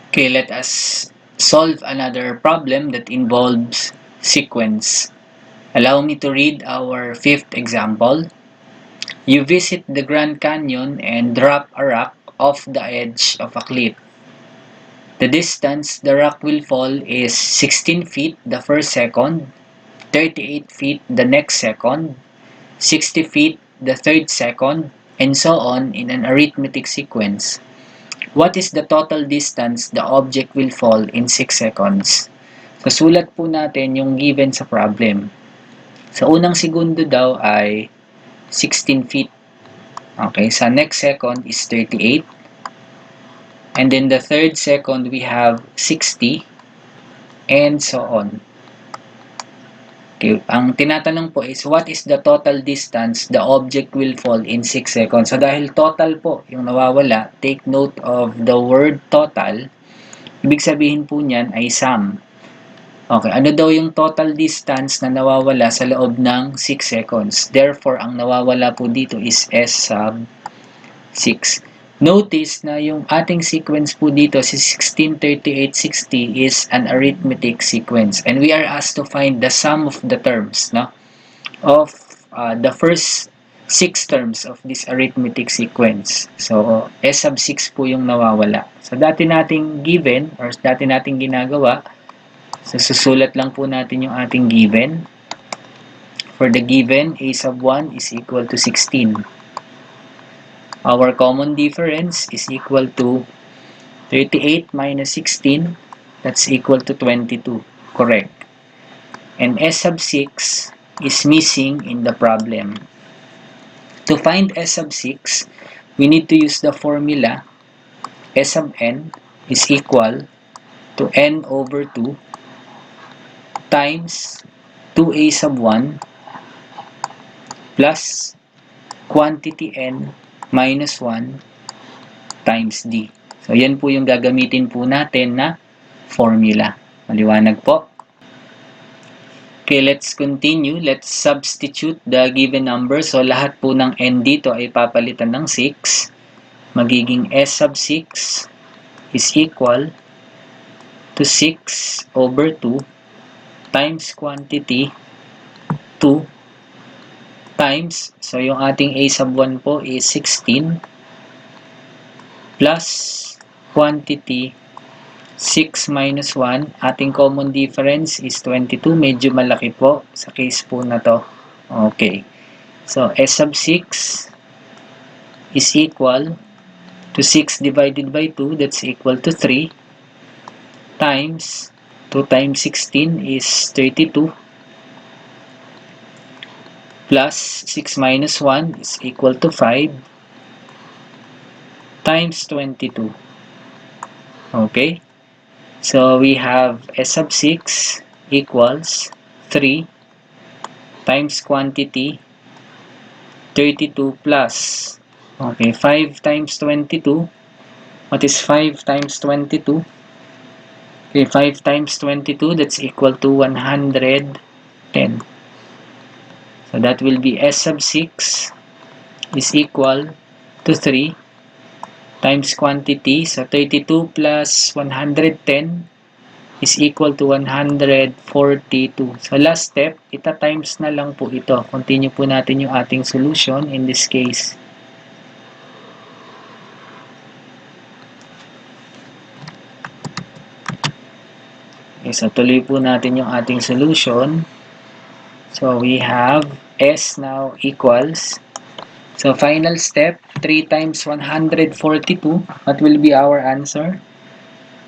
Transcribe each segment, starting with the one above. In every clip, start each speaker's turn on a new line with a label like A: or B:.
A: Okay, let us solve another problem that involves sequence. Allow me to read our fifth example. You visit the Grand Canyon and drop a rock off the edge of a cliff. The distance the rock will fall is 16 feet the first second, 38 feet the next second, 60 feet the third second, and so on in an arithmetic sequence. What is the total distance the object will fall in 6 seconds? So, sulat po natin yung given sa problem. Sa unang segundo daw ay 16 feet. Okay, sa next second is 38. And then the third second we have 60 and so on. Okay, ang tinatanong po is what is the total distance the object will fall in 6 seconds? So dahil total po yung nawawala, take note of the word total. Ibig sabihin po niyan ay sum. Okay, ano daw yung total distance na nawawala sa loob ng 6 seconds? Therefore, ang nawawala po dito is S sub 6. Notice na yung ating sequence po dito, si 16, 38, 60 is an arithmetic sequence. And we are asked to find the sum of the terms, no? Of the first 6 terms of this arithmetic sequence. So, S sub 6 po yung nawawala. So, dati nating given or dati nating ginagawa, so susulat lang po natin yung ating given. For the given, A sub 1 is equal to 16. Our common difference is equal to 38 minus 16, that's equal to 22. Correct. And S sub 6 is missing in the problem. To find S sub 6, we need to use the formula S sub n is equal to n over 2 times 2a sub 1 plus quantity n minus 1 times d. So, yan po yung gagamitin po natin na formula. Maliwanag po. Okay, let's continue. Let's substitute the given number. So, lahat po ng n dito ay papalitan ng 6. Magiging S sub 6 is equal to 6 over 2 times quantity 2 times, so yung ating A sub 1 po is 16 plus quantity 6 minus 1, ating common difference is 22, medyo malaki po sa case po na to. Okay, so S sub 6 is equal to 6 divided by 2, that's equal to 3 times 2 times 16 is 32 plus 6 minus 1 is equal to 5 times 22. Okay? So, we have S sub 6 equals 3 times quantity 32 plus, okay, 5 times 22. What is 5 times 22? Okay, 5 times 22, that's equal to 110. So, that will be S sub 6 is equal to 3 times quantity. So, 32 plus 110 is equal to 142. So, last step, ita-times na lang po ito. Continue po natin yung ating solution in this case. Okay, so tuloy po natin yung ating solution. So, we have S now equals, so final step, 3 times 142. What will be our answer?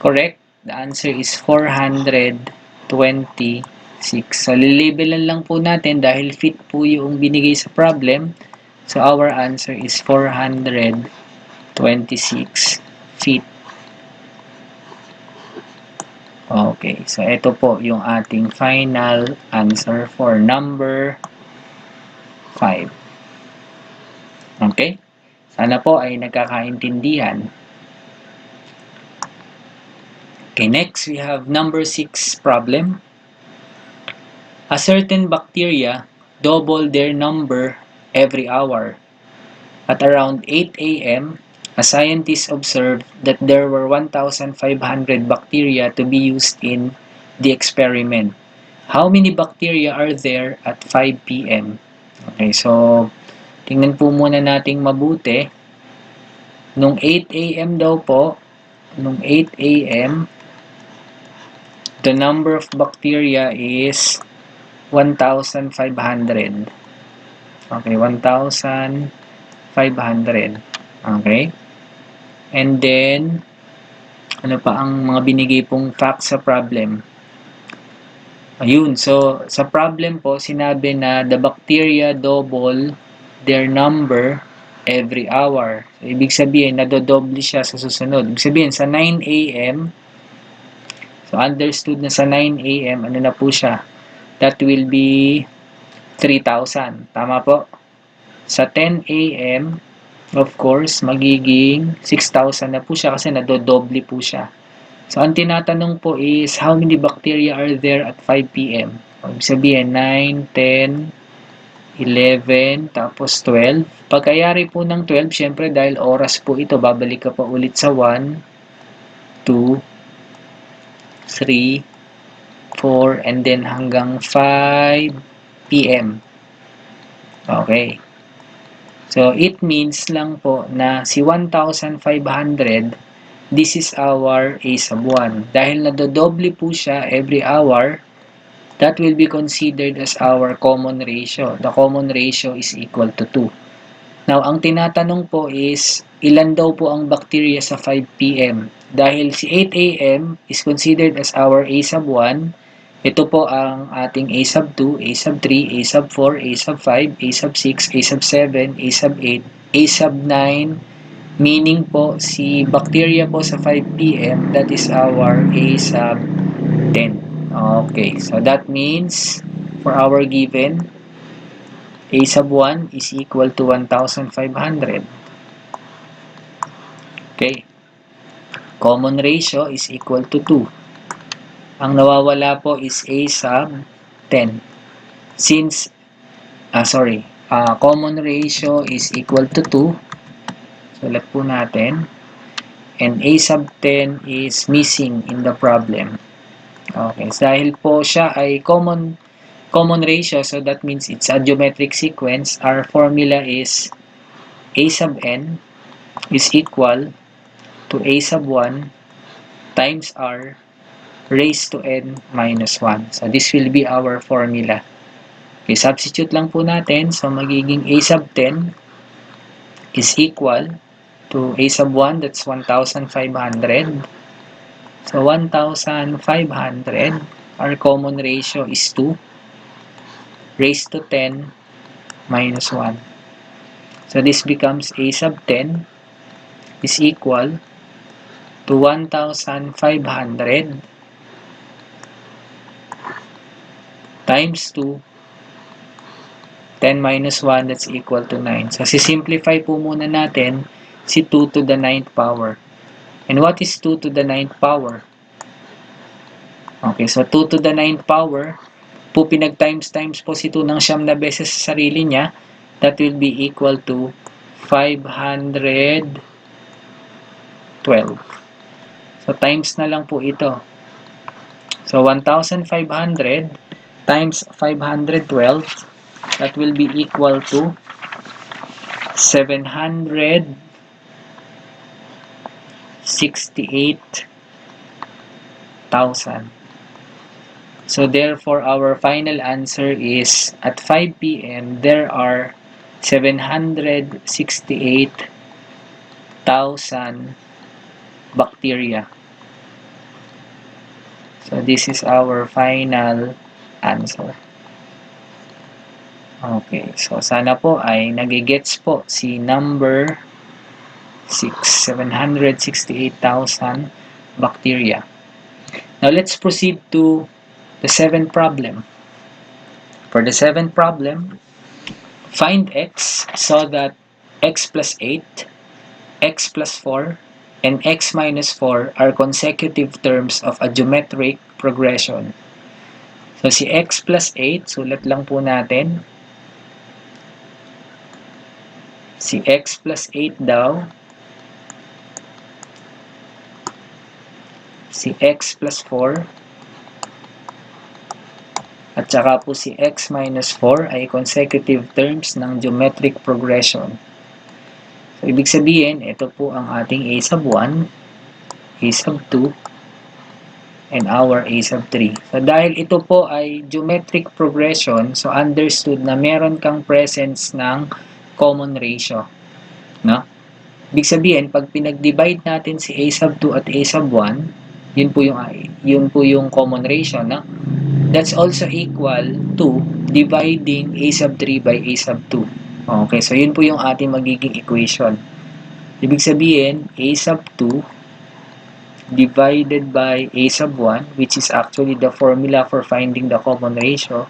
A: Correct. The answer is 426. So, lilibelan lang po natin dahil fit po yung binigay sa problem. So, our answer is 426 feet. Okay. So, ito po yung ating final answer for number 5. Okay? Sana po ay nagkakaintindihan. Okay, next we have number 6 problem. A certain bacteria double their number every hour. At around 8 a.m., A scientist observed that there were 1,500 bacteria to be used in the experiment. How many bacteria are there at 5 p.m.? Okay, so tingnan po muna nating mabuti. Nung 8 a.m. daw po, nung 8 a.m., the number of bacteria is 1,500. Okay, 1,500. Okay? And then, ano pa ang mga binigay pong facts sa problem? Ayun, so sa problem po, sinabi na the bacteria double their number every hour. So, ibig sabihin, nadodoble siya sa susunod. Ibig sabihin, sa 9 a.m., so understood na sa 9 a.m., ano na po siya? That will be 3,000. Tama po? Sa 10 a.m., of course, magiging 6,000 na po siya kasi nadodoble po siya. So, ang tinatanong po is, how many bacteria are there at 5 p.m.? Ibig sabihin, 9, 10, 11, tapos 12. Pagkayari po ng 12, syempre dahil oras po ito, babalik ka pa ulit sa 1, 2, 3, 4, and then hanggang 5 p.m. Okay. So, it means lang po na si 1,500, this is our A sub 1. Dahil nadodoble po siya every hour, that will be considered as our common ratio. The common ratio is equal to 2. Now, ang tinatanong po is, ilan daw po ang bacteria sa 5 p.m.? Dahil si 8 a.m. is considered as our A sub 1, ito po ang ating A sub 2, A sub 3, A sub 4, A sub 5, A sub 6, A sub 7, A sub 8, A sub 9, meaning po si bacteria po sa 5 p.m. that is our A sub 10. Okay, so that means for our given, A sub 1 is equal to 1,500. Okay. Common ratio is equal to 2. Ang nawawala po is A sub 10. Since, common ratio is equal to 2. Sulat po natin. And A sub 10 is missing in the problem. Okay. So dahil po siya ay common ratio, so that means it's a geometric sequence. Our formula is A sub n is equal to A sub 1 times r raised to n minus 1. So, this will be our formula. Okay, substitute lang po natin. So, magiging A sub 10 is equal to A sub 1, that's 1,500. So, 1,500, our common ratio is 2 raised to 10 minus 1. So, this becomes A sub 10 is equal to 1,500 times 2, 10 minus 1, that's equal to 9. So, sisimplify po muna natin si 2 to the 9th power. And what is 2 to the 9th power? Okay, so 2 to the 9th power, po pinag-times po si 2 ng siyam na beses sa sarili niya, that will be equal to 512. So, times na lang po ito. So, 1,500 times 512, that will be equal to 768,000. So, therefore, our final answer is, at 5 p.m., there are 768,000 bacteria. So, this is our final answer. Okay, so sana po ay nagigets po si number 6, 768,000 bacteria. Now, let's proceed to the 7th problem. For the 7th problem, find x so that x plus 8, x plus 4, and x minus 4 are consecutive terms of a geometric progression. So, si x plus 8, sulat lang po natin. Si x plus 8 daw si x plus 4 at saka po si x minus 4 ay consecutive terms ng geometric progression. So, ibig sabihin, ito po ang ating a sub 1, a sub 2, and our a sub 3. So, dahil ito po ay geometric progression, so understood na meron kang presence ng common ratio. No? Ibig sabihin, pag pinag-divide natin si a sub 2 at a sub 1, yun po yung common ratio, no? That's also equal to dividing a sub 3 by a sub 2. Okay, so yun po yung ating magiging equation. Ibig sabihin, a sub 2 divided by a sub 1, which is actually the formula for finding the common ratio,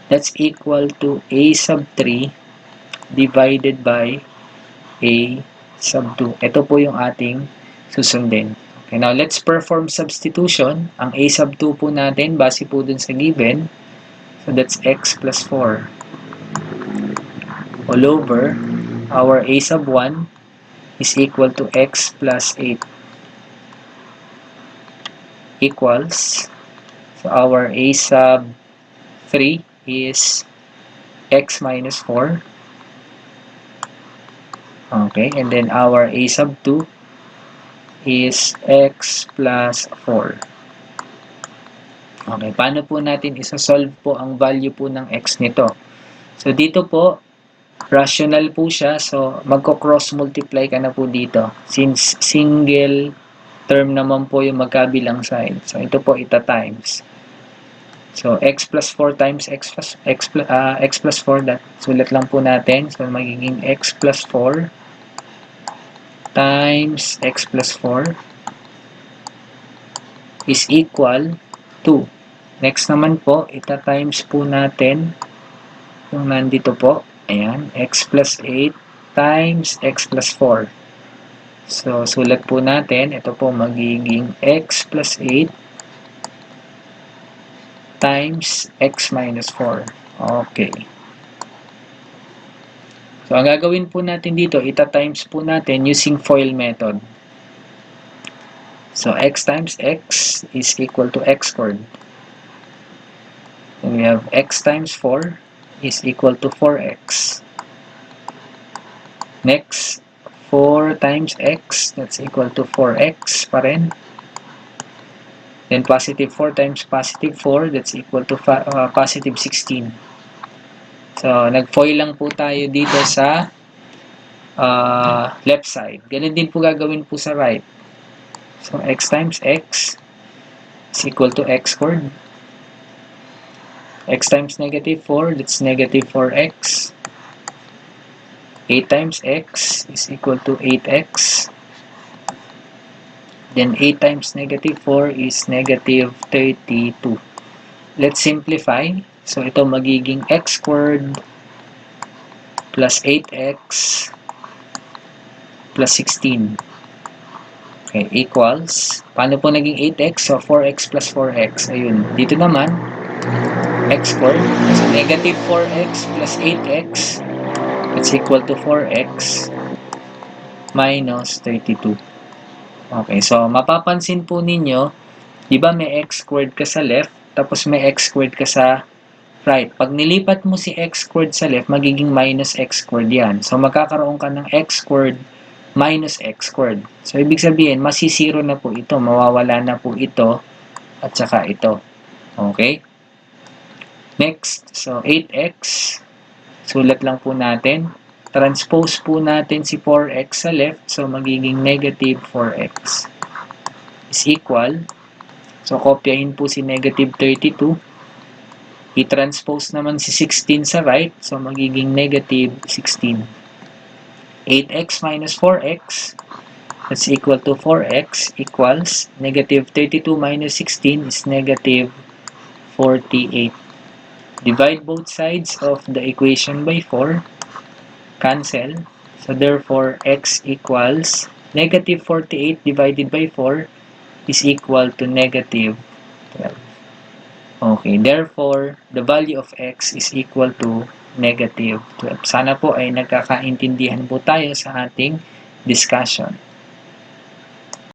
A: that's equal to a sub 3 divided by a sub 2. Ito po yung ating susundin. Okay, now let's perform substitution. Ang a sub 2 po natin, base po dun sa given, so that's x plus 4 all over our a sub 1 is equal to x plus 8 equals, so our a sub 3 is x minus 4. Okay, and then our a sub 2 is x plus 4. Okay, paano po natin isa-solve po ang value po ng x nito? So, dito po, rational po siya. So, magko-cross multiply ka na po dito. Since single term naman po yung magkabilang side. So, ito po, ita-times. So, x plus 4 times x plus 4, that sulat lang po natin. So, magiging x plus 4 times x plus 4 is equal to, next naman po, ita-times po natin yung nandito po. Ayan, x plus 8 times x plus 4. So, sulat po natin, ito po magiging x plus 8 times x minus 4. Okay. So, ang gagawin po natin dito, ita-times po natin using FOIL method. So, x times x is equal to x squared. Then we have x times 4 is equal to 4x. Next, 4 times x, that's equal to 4x pa rin. Then positive 4 times positive 4, that's equal to positive 16. So, nag-FOIL lang po tayo dito sa left side. Ganun din po gagawin po sa right. So, x times x is equal to x squared. X times negative 4, that's negative 4x. 8 times x is equal to 8x. Then 8 times negative 4 is negative 32. Let's simplify. So, ito magiging x squared plus 8x plus 16. Okay, equals, paano po naging 8x? So, 4x plus 4x. Ayun, dito naman, x squared. So, negative 4x plus 8x, that's equal to 4x minus 32. Okay, so, mapapansin po ninyo, di ba may x squared ka sa left, tapos may x squared ka sa right. Pag nilipat mo si x squared sa left, magiging minus x squared yan. So, magkakaroon ka ng x squared minus x squared. So, ibig sabihin, masisiro na po ito. Mawawala na po ito at saka ito. Okay? Next, so 8x. Sulat lang po natin. Transpose po natin si 4x sa left. So, magiging negative 4x is equal. So, kopyahin po si negative 32. I-transpose naman si 16 sa right. So, magiging negative 16. 8x minus 4x, that's equal to 4x equals negative 32 minus 16 is negative 48. Divide both sides of the equation by 4. Cancel. So, therefore, x equals negative 48 divided by 4 is equal to negative 12. Okay, therefore, the value of x is equal to negative 12. Sana po ay nagkakaintindihan po tayo sa ating discussion.